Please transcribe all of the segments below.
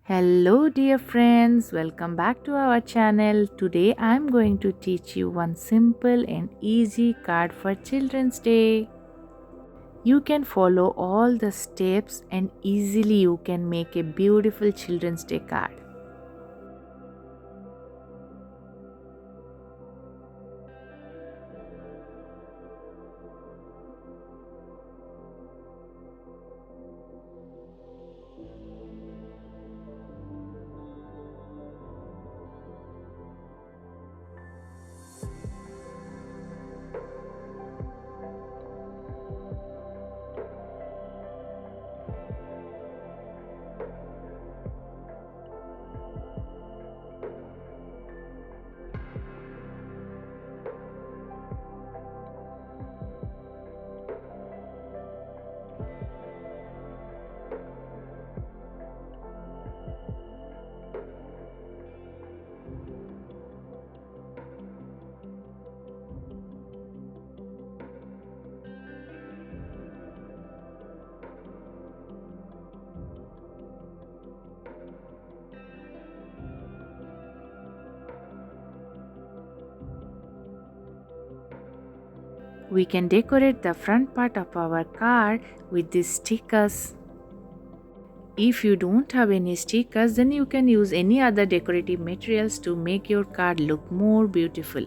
Hello dear friends, welcome back to our channel. Today I am going to teach you one simple and easy card for Children's Day. You can follow all the steps and easily you can make a beautiful Children's Day card. We can decorate the front part of our card with these stickers. If you don't have any stickers, then you can use any other decorative materials to make your card look more beautiful.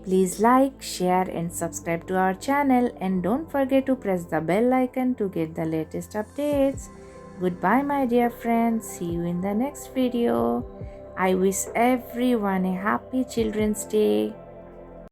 Please like, share and subscribe to our channel and don't forget to press the bell icon to get the latest updates. Goodbye my dear friends. See you in the next video. I wish everyone a happy Children's Day.